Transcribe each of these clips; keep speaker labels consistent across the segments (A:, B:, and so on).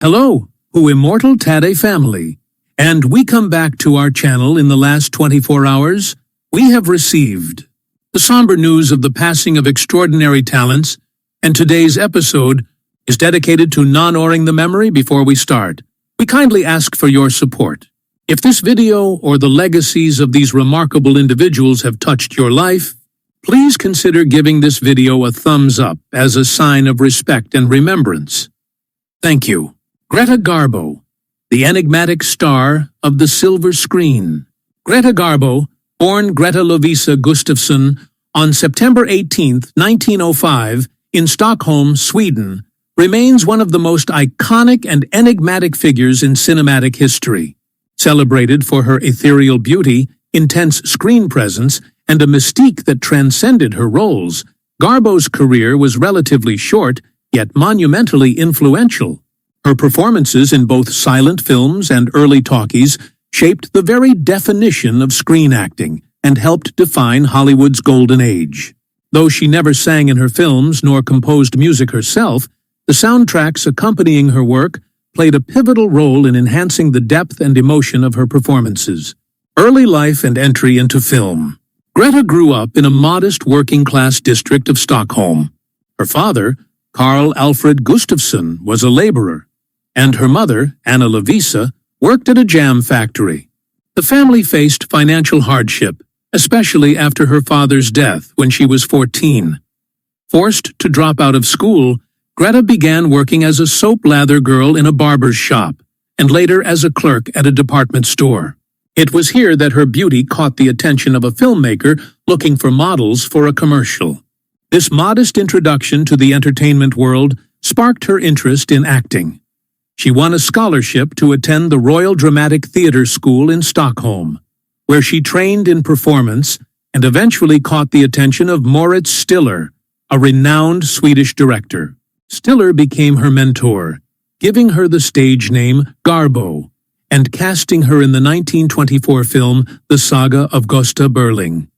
A: Hello, who immortal TodaY family, and we come back to our channel in the last 24 hours. We have received the somber news of the passing of extraordinary talents, and today's episode is dedicated to honoring the memory. Before we start, we kindly ask for your support. If this video or the legacies of these remarkable individuals have touched your life, please consider giving this video a thumbs up as a sign of respect and remembrance. Thank you. Greta Garbo, the enigmatic star of the silver screen. Greta Garbo, born Greta Lovisa Gustafsson on September 18, 1905, in Stockholm, Sweden, remains one of the most iconic and enigmatic figures in cinematic history. Celebrated for her ethereal beauty, intense screen presence, and a mystique that transcended her roles, Garbo's career was relatively short, yet monumentally influential. Her performances in both silent films and early talkies shaped the very definition of screen acting and helped define Hollywood's golden age. Though she never sang in her films nor composed music herself, the soundtracks accompanying her work played a pivotal role in enhancing the depth and emotion of her performances. Early life and entry into film. Greta grew up in a modest working-class district of Stockholm. Her father, Carl Alfred Gustafsson, was a laborer, and her mother, Anna Lovisa, worked at a jam factory. The family faced financial hardship, especially after her father's death when she was 14. Forced to drop out of school, Greta began working as a soap lather girl in a barber's shop, and later as a clerk at a department store. It was here that her beauty caught the attention of a filmmaker looking for models for a commercial. This modest introduction to the entertainment world sparked her interest in acting. She won a scholarship to attend the Royal Dramatic Theatre School in Stockholm, where she trained in performance and eventually caught the attention of Moritz Stiller, a renowned Swedish director. Stiller became her mentor, giving her the stage name Garbo, and casting her in the 1924 film The Saga of Gösta Berling.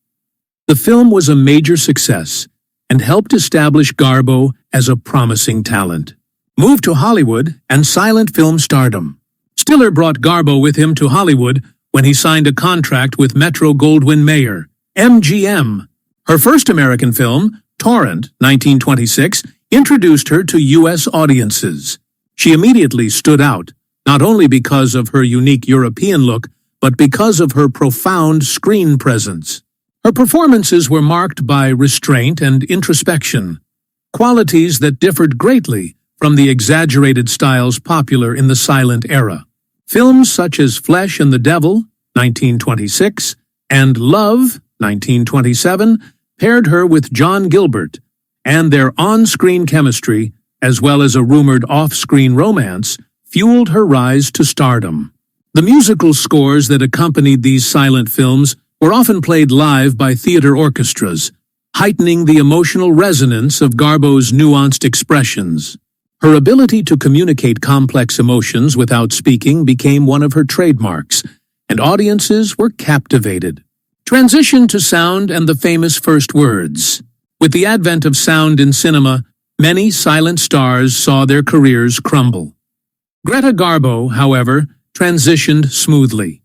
A: The film was a major success and helped establish Garbo as a promising talent. Moved to Hollywood and silent film stardom. Stiller brought Garbo with him to Hollywood when he signed a contract with Metro-Goldwyn-Mayer, MGM. Her first American film, Torrent, 1926, introduced her to U.S. audiences. She immediately stood out, not only because of her unique European look, but because of her profound screen presence. Her performances were marked by restraint and introspection, qualities that differed greatly from the exaggerated styles popular in the silent era. Films such as Flesh and the Devil, 1926, and Love, 1927, paired her with John Gilbert, and their on-screen chemistry, as well as a rumored off-screen romance, fueled her rise to stardom. The musical scores that accompanied these silent films were often played live by theater orchestras, heightening the emotional resonance of Garbo's nuanced expressions. Her ability to communicate complex emotions without speaking became one of her trademarks, and audiences were captivated. Transition to sound and the famous first words. With the advent of sound in cinema, many silent stars saw their careers crumble. Greta Garbo, however, transitioned smoothly.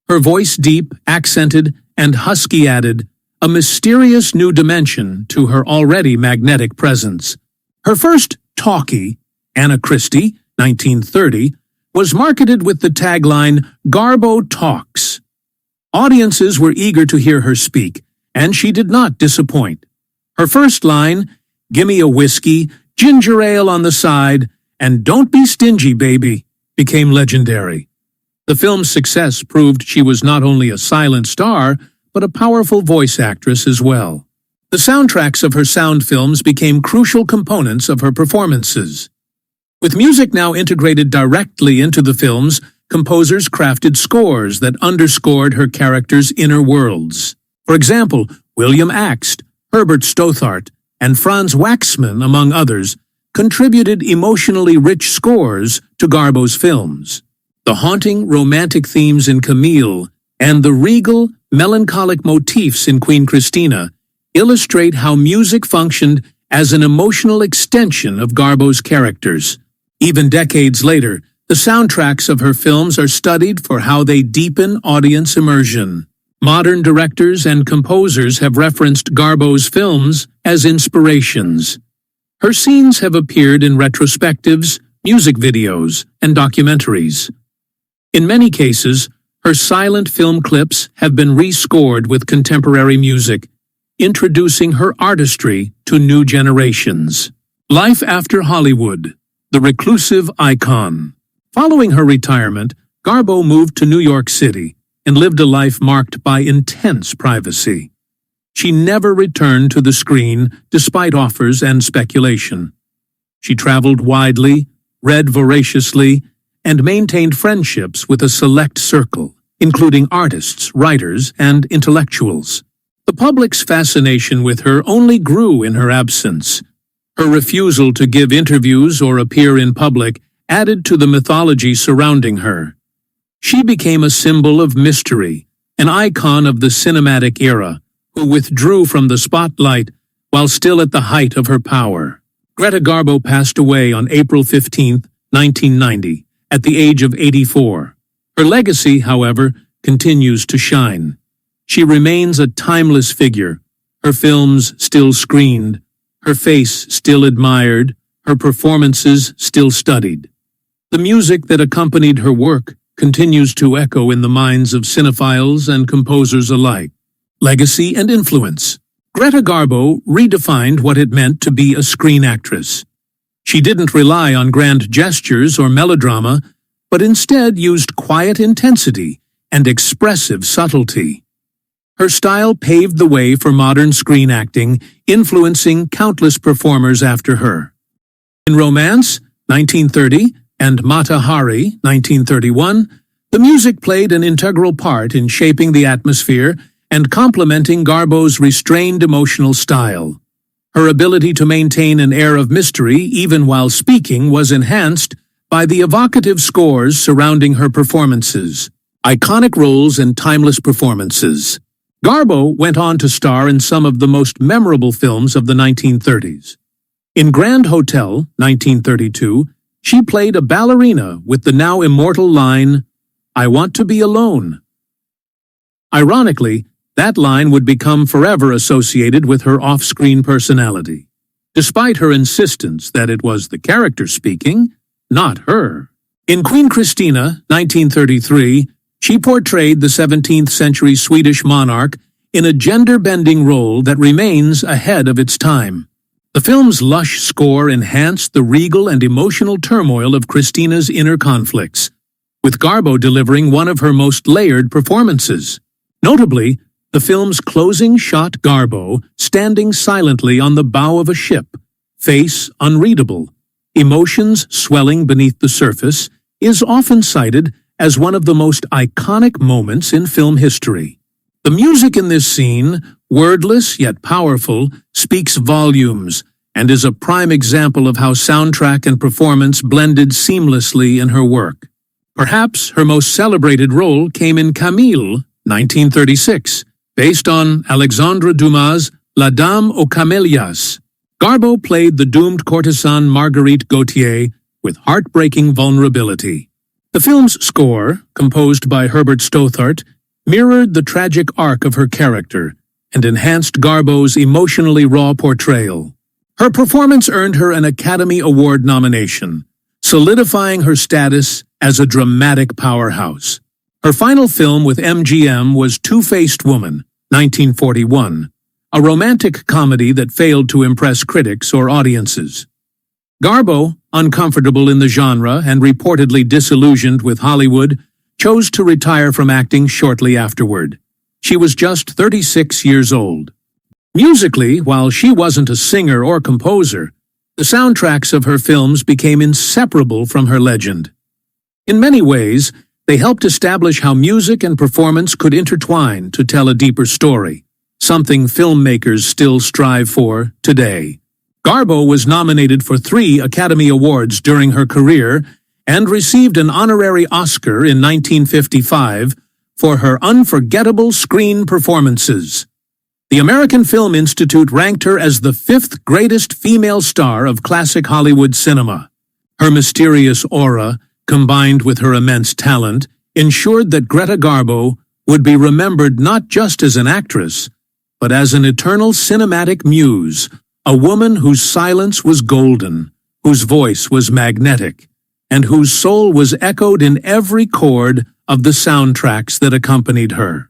A: Her voice deep, accented, and husky added a mysterious new dimension to her already magnetic presence. Her first talkie, Anna Christie, 1930, was marketed with the tagline, Garbo Talks. Audiences were eager to hear her speak, and she did not disappoint. Her first line, "Gimme a whiskey, ginger ale on the side, and don't be stingy, baby," became legendary. The film's success proved she was not only a silent star, but a powerful voice actress as well. The soundtracks of her sound films became crucial components of her performances. With music now integrated directly into the films, composers crafted scores that underscored her characters' inner worlds. For example, William Axt, Herbert Stothart, and Franz Waxman, among others, contributed emotionally rich scores to Garbo's films. The haunting romantic themes in Camille and the regal, melancholic motifs in Queen Christina illustrate how music functioned as an emotional extension of Garbo's characters. Even decades later, the soundtracks of her films are studied for how they deepen audience immersion. Modern directors and composers have referenced Garbo's films as inspirations. Her scenes have appeared in retrospectives, music videos, and documentaries. In many cases, her silent film clips have been rescored with contemporary music, introducing her artistry to new generations. Life after Hollywood, the reclusive icon. Following her retirement, Garbo moved to New York City and lived a life marked by intense privacy. She never returned to the screen despite offers and speculation. She traveled widely, read voraciously, and maintained friendships with a select circle, including artists, writers, and intellectuals. The public's fascination with her only grew in her absence. Her refusal to give interviews or appear in public added to the mythology surrounding her. She became a symbol of mystery, an icon of the cinematic era, who withdrew from the spotlight while still at the height of her power. Greta Garbo passed away on April 15, 1990, at the age of 84. Her legacy, however, continues to shine. She remains a timeless figure, her films still screened, her face still admired, her performances still studied. The music that accompanied her work continues to echo in the minds of cinephiles and composers alike. Legacy and influence. Greta Garbo redefined what it meant to be a screen actress. She didn't rely on grand gestures or melodrama, but instead used quiet intensity and expressive subtlety. Her style paved the way for modern screen acting, influencing countless performers after her. In Romance, 1930, and Mata Hari, 1931, the music played an integral part in shaping the atmosphere and complementing Garbo's restrained emotional style. Her ability to maintain an air of mystery even while speaking was enhanced by the evocative scores surrounding her performances. Iconic roles and timeless performances. Garbo went on to star in some of the most memorable films of the 1930s. In Grand Hotel, 1932, she played a ballerina with the now immortal line, "I want to be alone." Ironically, that line would become forever associated with her off-screen personality, despite her insistence that it was the character speaking, not her. In Queen Christina, 1933, she portrayed the 17th-century Swedish monarch in a gender-bending role that remains ahead of its time. The film's lush score enhanced the regal and emotional turmoil of Christina's inner conflicts, with Garbo delivering one of her most layered performances. Notably, the film's closing shot Garbo standing silently on the bow of a ship, face unreadable, emotions swelling beneath the surface, is often cited as one of the most iconic moments in film history. The music in this scene, wordless yet powerful, speaks volumes and is a prime example of how soundtrack and performance blended seamlessly in her work. Perhaps her most celebrated role came in Camille, 1936, based on Alexandre Dumas' La Dame aux Camélias. Garbo played the doomed courtesan Marguerite Gautier with heartbreaking vulnerability. The film's score, composed by Herbert Stothart, mirrored the tragic arc of her character and enhanced Garbo's emotionally raw portrayal. Her performance earned her an Academy Award nomination, solidifying her status as a dramatic powerhouse. Her final film with MGM was Two-Faced Woman, 1941, a romantic comedy that failed to impress critics or audiences. Garbo, uncomfortable in the genre and reportedly disillusioned with Hollywood, chose to retire from acting shortly afterward. She was just 36 years old. Musically, while she wasn't a singer or composer, the soundtracks of her films became inseparable from her legend. In many ways, they helped establish how music and performance could intertwine to tell a deeper story, something filmmakers still strive for today. Garbo was nominated for 3 Academy Awards during her career and received an honorary Oscar in 1955 for her unforgettable screen performances. The American Film Institute ranked her as the 5th greatest female star of classic Hollywood cinema. Her mysterious aura, combined with her immense talent, ensured that Greta Garbo would be remembered not just as an actress, but as an eternal cinematic muse, a woman whose silence was golden, whose voice was magnetic, and whose soul was echoed in every chord of the soundtracks that accompanied her.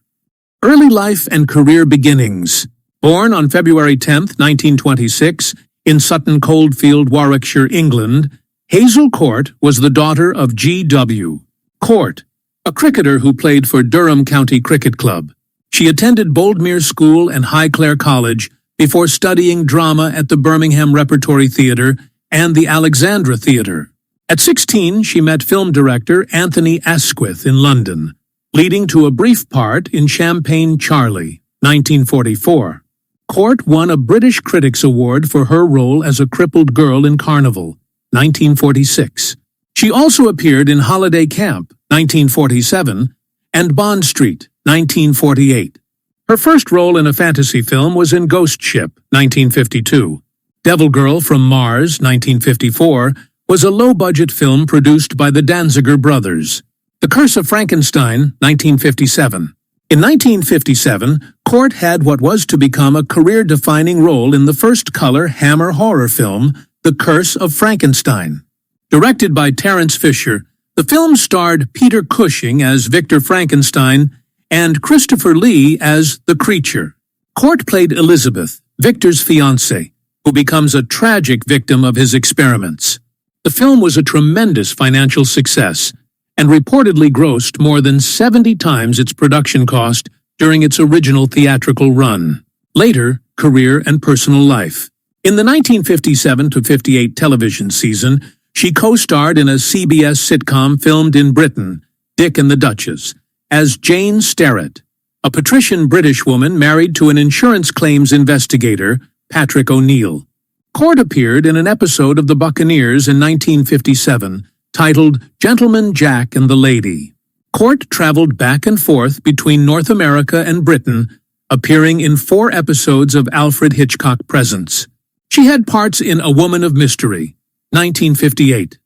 A: Early life and career beginnings. Born on February 10, 1926, in Sutton Coldfield, Warwickshire, England, Hazel Court was the daughter of G.W. Court, a cricketer who played for Durham County Cricket Club. She attended Boldmere School and Highclere College before studying drama at the Birmingham Repertory Theatre and the Alexandra Theatre. At 16, she met film director Anthony Asquith in London, leading to a brief part in Champagne Charlie, 1944. Court won a British Critics Award for her role as a crippled girl in Carnival, 1946. She also appeared in Holiday Camp, 1947, and Bond Street, 1948. Her first role in a fantasy film was in Ghost Ship, 1952. Devil Girl from Mars, 1954, was a low-budget film produced by the Danziger brothers. The Curse of Frankenstein, 1957. In 1957, Court had what was to become a career-defining role in the first-color Hammer horror film, The Curse of Frankenstein. Directed by Terence Fisher, the film starred Peter Cushing as Victor Frankenstein and Christopher Lee as the Creature. Court played Elizabeth, Victor's fiancée, who becomes a tragic victim of his experiments. The film was a tremendous financial success and reportedly grossed more than 70 times its production cost during its original theatrical run. Later, career and personal life. In the 1957-58 television season, she co-starred in a CBS sitcom filmed in Britain, Dick and the Duchess, as Jane Sterrett, a patrician British woman married to an insurance claims investigator, Patrick O'Neill. Court appeared in an episode of The Buccaneers in 1957, titled Gentleman Jack and the Lady. Court traveled back and forth between North America and Britain, appearing in 4 episodes of Alfred Hitchcock Presents. She had parts in A Woman of Mystery, 1958,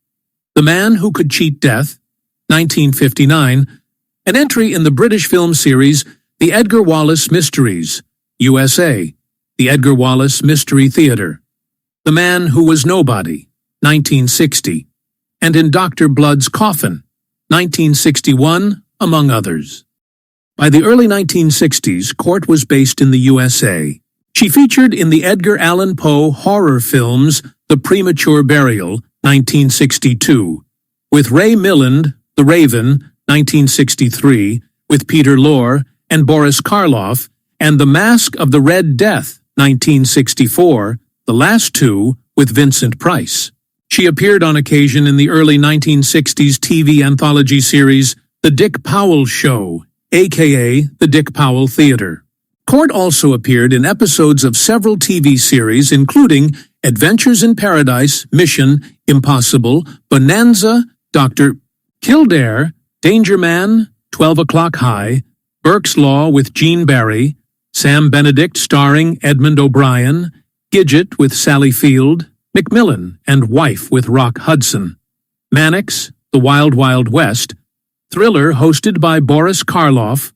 A: The Man Who Could Cheat Death, 1959, an entry in the British film series The Edgar Wallace Mysteries, USA, The Edgar Wallace Mystery Theater, The Man Who Was Nobody, 1960, and in Dr. Blood's Coffin, 1961, among others. By the early 1960s, Court was based in the USA. She featured in the Edgar Allan Poe horror films The Premature Burial, 1962, with Ray Milland, The Raven, 1963, with Peter Lorre and Boris Karloff, and The Mask of the Red Death, 1964, the last 2 with Vincent Price. She appeared on occasion in the early 1960s TV anthology series The Dick Powell Show, aka The Dick Powell Theater. Court also appeared in episodes of several TV series including Adventures in Paradise, Mission, Impossible, Bonanza, Dr. Kildare, Danger Man, 12 O'Clock High, Burke's Law with Gene Barry, Sam Benedict starring Edmund O'Brien, Gidget with Sally Field, Macmillan and Wife with Rock Hudson, Mannix, The Wild Wild West, Thriller hosted by Boris Karloff,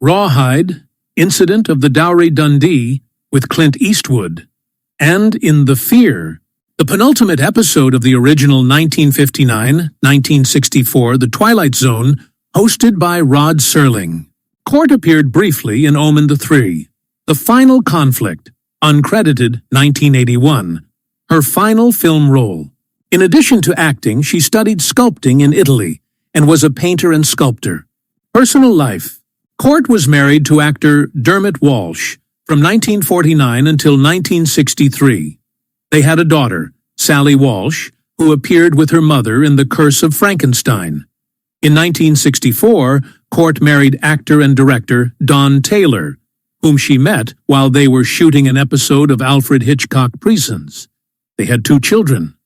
A: Rawhide, Incident of the Dowry Dundee with Clint Eastwood, and in The Fear, the penultimate episode of the original 1959-1964 The Twilight Zone, hosted by Rod Serling. Court appeared briefly in Omen the Three, The Final Conflict, uncredited 1981, her final film role. In addition to acting, she studied sculpting in Italy and was a painter and sculptor. Personal life. Court was married to actor Dermot Walsh from 1949 until 1963. They had a daughter, Sally Walsh, who appeared with her mother in The Curse of Frankenstein. In 1964, Court married actor and director Don Taylor, whom she met while they were shooting an episode of Alfred Hitchcock Presents. They had 2 children.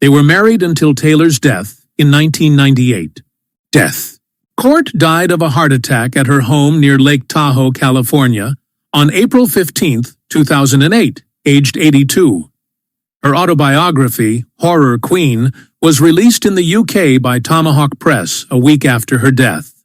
A: They were married until Taylor's death in 1998. Death. Court died of a heart attack at her home near Lake Tahoe, California, on April 15, 2008, aged 82. Her autobiography, Horror Queen, was released in the UK by Tomahawk Press a week after her death.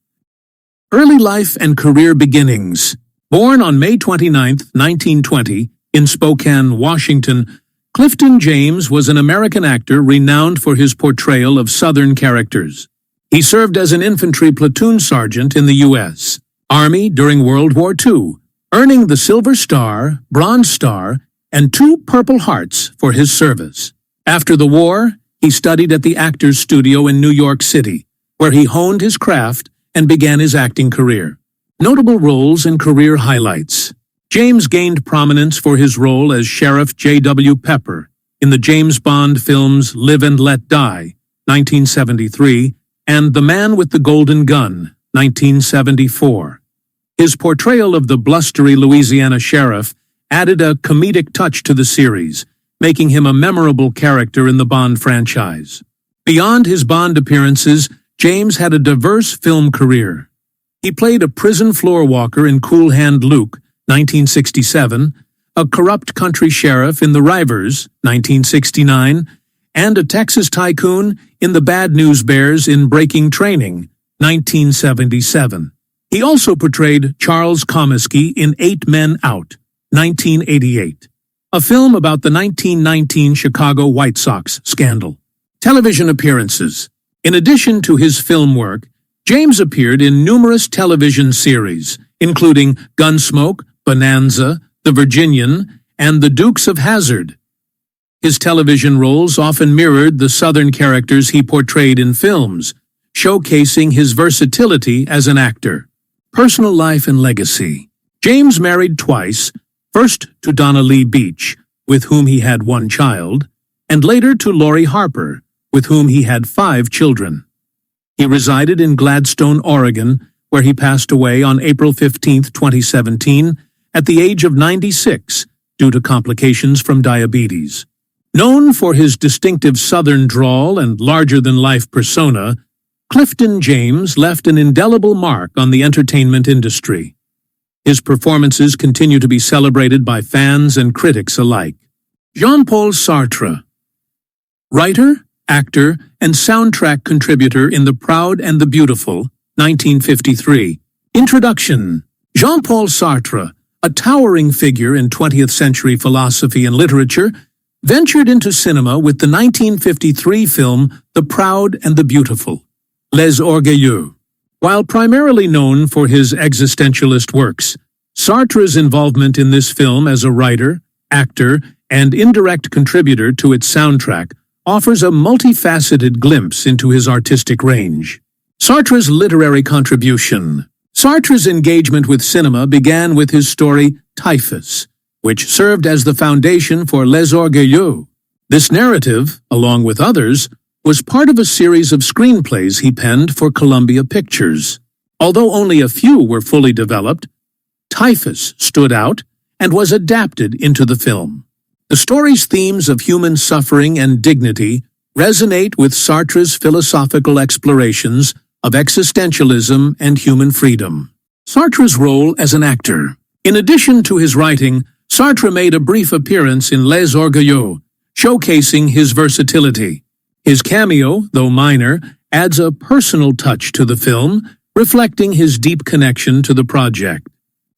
A: Early life and career beginnings. Born on May 29, 1920, in Spokane, Washington, Clifton James was an American actor renowned for his portrayal of Southern characters. He served as an infantry platoon sergeant in the U.S. Army during World War II, earning the Silver Star, Bronze Star, and 2 Purple Hearts for his service. After the war, he studied at the Actors Studio in New York City, where he honed his craft and began his acting career. Notable roles and career highlights. James gained prominence for his role as Sheriff J.W. Pepper in the James Bond films Live and Let Die, 1973, and The Man with the Golden Gun, 1974. His portrayal of the blustery Louisiana sheriff added a comedic touch to the series, making him a memorable character in the Bond franchise. Beyond his Bond appearances, James had a diverse film career. He played a prison floor walker in Cool Hand Luke, 1967, a corrupt country sheriff in The Rivers, 1969, and a Texas tycoon in The Bad News Bears in Breaking Training, 1977. He also portrayed Charles Comiskey in 8 Men Out, 1988, a film about the 1919 Chicago White Sox scandal. Television appearances. In addition to his film work, James appeared in numerous television series, including Gunsmoke, Bonanza, The Virginian, and The Dukes of Hazzard. His television roles often mirrored the Southern characters he portrayed in films, showcasing his versatility as an actor. Personal life and legacy. James married twice, first to Donna Lee Beach, with whom he had 1 child, and later to Lori Harper, with whom he had 5 children. He resided in Gladstone, Oregon, where he passed away on April 15, 2017, at the age of 96 due to complications from diabetes. Known for his distinctive Southern drawl and larger-than-life persona, Clifton James left an indelible mark on the entertainment industry. His performances continue to be celebrated by fans and critics alike. Jean-Paul Sartre. Writer, actor, and soundtrack contributor in The Proud and the Beautiful, 1953. Introduction. Jean-Paul Sartre, a towering figure in 20th century philosophy and literature, ventured into cinema with the 1953 film The Proud and the Beautiful, Les Orgueilleux. While primarily known for his existentialist works, Sartre's involvement in this film as a writer, actor, and indirect contributor to its soundtrack offers a multifaceted glimpse into his artistic range. Sartre's literary contribution. Sartre's engagement with cinema began with his story Typhus, which served as the foundation for Les Orgueilleux. This narrative, along with others, was part of a series of screenplays he penned for Columbia Pictures. Although only a few were fully developed, Typhus stood out and was adapted into the film. The story's themes of human suffering and dignity resonate with Sartre's philosophical explorations of existentialism and human freedom. Sartre's role as an actor. In addition to his writing, Sartre made a brief appearance in Les Orgueilleux, showcasing his versatility. His cameo, though minor, adds a personal touch to the film, reflecting his deep connection to the project.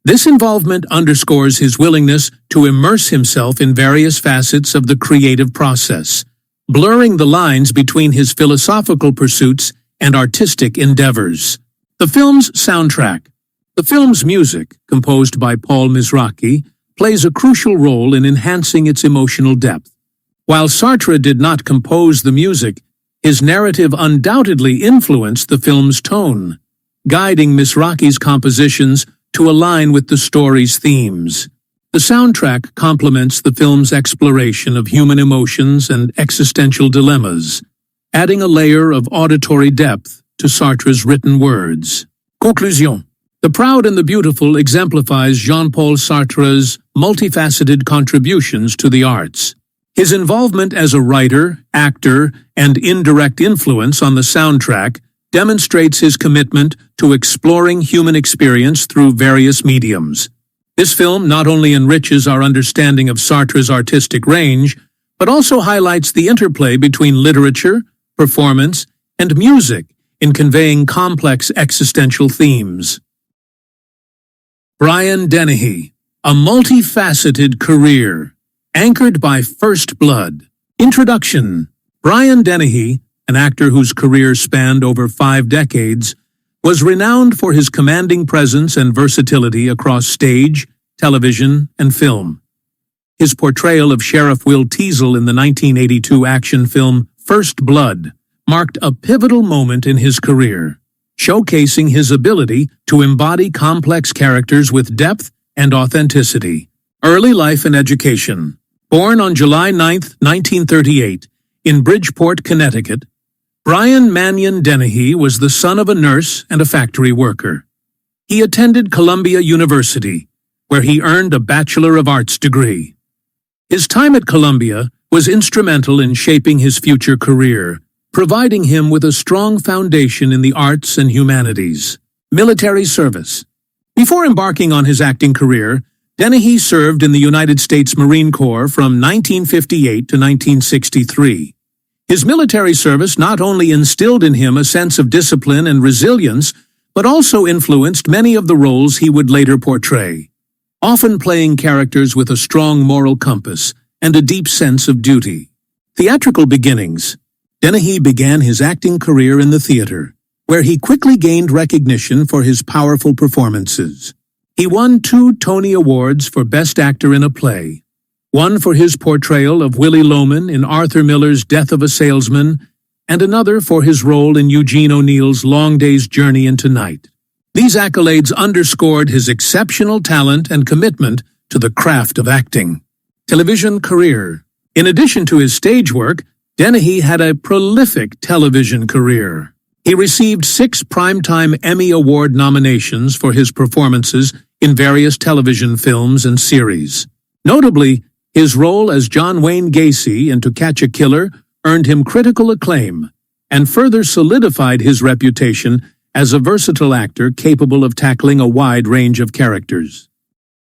A: This involvement underscores his willingness to immerse himself in various facets of the creative process, blurring the lines between his philosophical pursuits and artistic endeavors. The film's soundtrack. The film's music, composed by Paul Mizrachi, plays a crucial role in enhancing its emotional depth. While Sartre did not compose the music, his narrative undoubtedly influenced the film's tone, guiding Mizrachi's compositions to align with the story's themes. The soundtrack complements the film's exploration of human emotions and existential dilemmas, adding a layer of auditory depth to Sartre's written words. Conclusion. The Proud and the Beautiful exemplifies Jean-Paul Sartre's multifaceted contributions to the arts. His involvement as a writer, actor, and indirect influence on the soundtrack demonstrates his commitment to exploring human experience through various mediums. This film not only enriches our understanding of Sartre's artistic range, but also highlights the interplay between literature, performance, and music in conveying complex existential themes. Brian Dennehy, a multifaceted career, anchored by First Blood. Introduction. Brian Dennehy, an actor whose career spanned over 5 decades, was renowned for his commanding presence and versatility across stage, television, and film. His portrayal of Sheriff Will Teasel in the 1982 action film First Blood marked a pivotal moment in his career, showcasing his ability to embody complex characters with depth and authenticity. Early life and education. Born on July 9, 1938, in Bridgeport, Connecticut, Brian Mannion Dennehy was the son of a nurse and a factory worker. He attended Columbia University, where he earned a Bachelor of Arts degree. His time at Columbia was instrumental in shaping his future career, providing him with a strong foundation in the arts and humanities. Military service. Before embarking on his acting career, Dennehy served in the United States Marine Corps from 1958 to 1963. His military service not only instilled in him a sense of discipline and resilience, but also influenced many of the roles he would later portray, often playing characters with a strong moral compass and a deep sense of duty. Theatrical beginnings. Dennehy began his acting career in the theater, where he quickly gained recognition for his powerful performances. He won 2 Tony Awards for Best Actor in a Play, one for his portrayal of Willie Loman in Arthur Miller's Death of a Salesman, and another for his role in Eugene O'Neill's Long Day's Journey into Night. These accolades underscored his exceptional talent and commitment to the craft of acting. Television career. In addition to his stage work, Dennehy had a prolific television career. He received 6 Primetime Emmy Award nominations for his performances in various television films and series. Notably, his role as John Wayne Gacy in To Catch a Killer earned him critical acclaim and further solidified his reputation as a versatile actor capable of tackling a wide range of characters.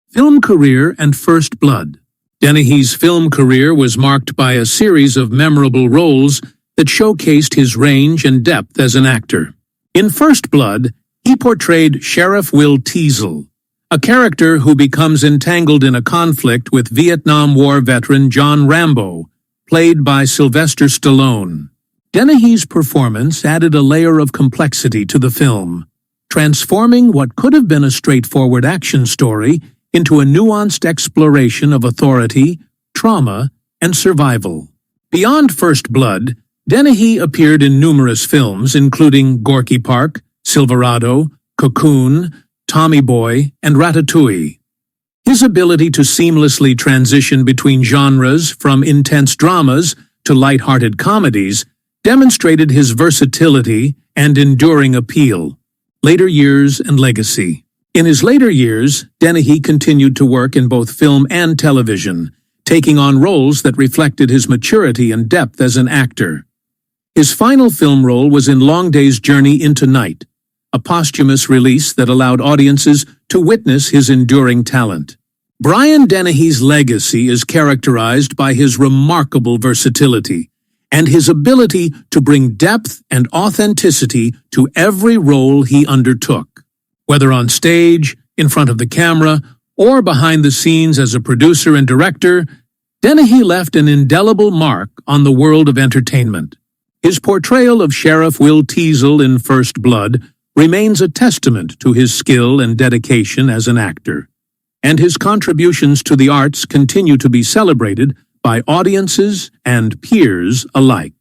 A: Film career and First Blood. Dennehy's film career was marked by a series of memorable roles that showcased his range and depth as an actor. In First Blood, he portrayed Sheriff Will Teasel, a character who becomes entangled in a conflict with Vietnam War veteran John Rambo, played by Sylvester Stallone. Dennehy's performance added a layer of complexity to the film, transforming what could have been a straightforward action story into a nuanced exploration of authority, trauma, and survival. Beyond First Blood, Dennehy appeared in numerous films including Gorky Park, Silverado, Cocoon, Tommy Boy, and Ratatouille. His ability to seamlessly transition between genres from intense dramas to light-hearted comedies demonstrated his versatility and enduring appeal. Later years and legacy. In his later years, Dennehy continued to work in both film and television, taking on roles that reflected his maturity and depth as an actor. His final film role was in Long Day's Journey into Night, a posthumous release that allowed audiences to witness his enduring talent. Brian Dennehy's legacy is characterized by his remarkable versatility and his ability to bring depth and authenticity to every role he undertook. Whether on stage, in front of the camera, or behind the scenes as a producer and director, Dennehy left an indelible mark on the world of entertainment. His portrayal of Sheriff Will Teasel in First Blood remains a testament to his skill and dedication as an actor, and his contributions to the arts continue to be celebrated by audiences and peers alike.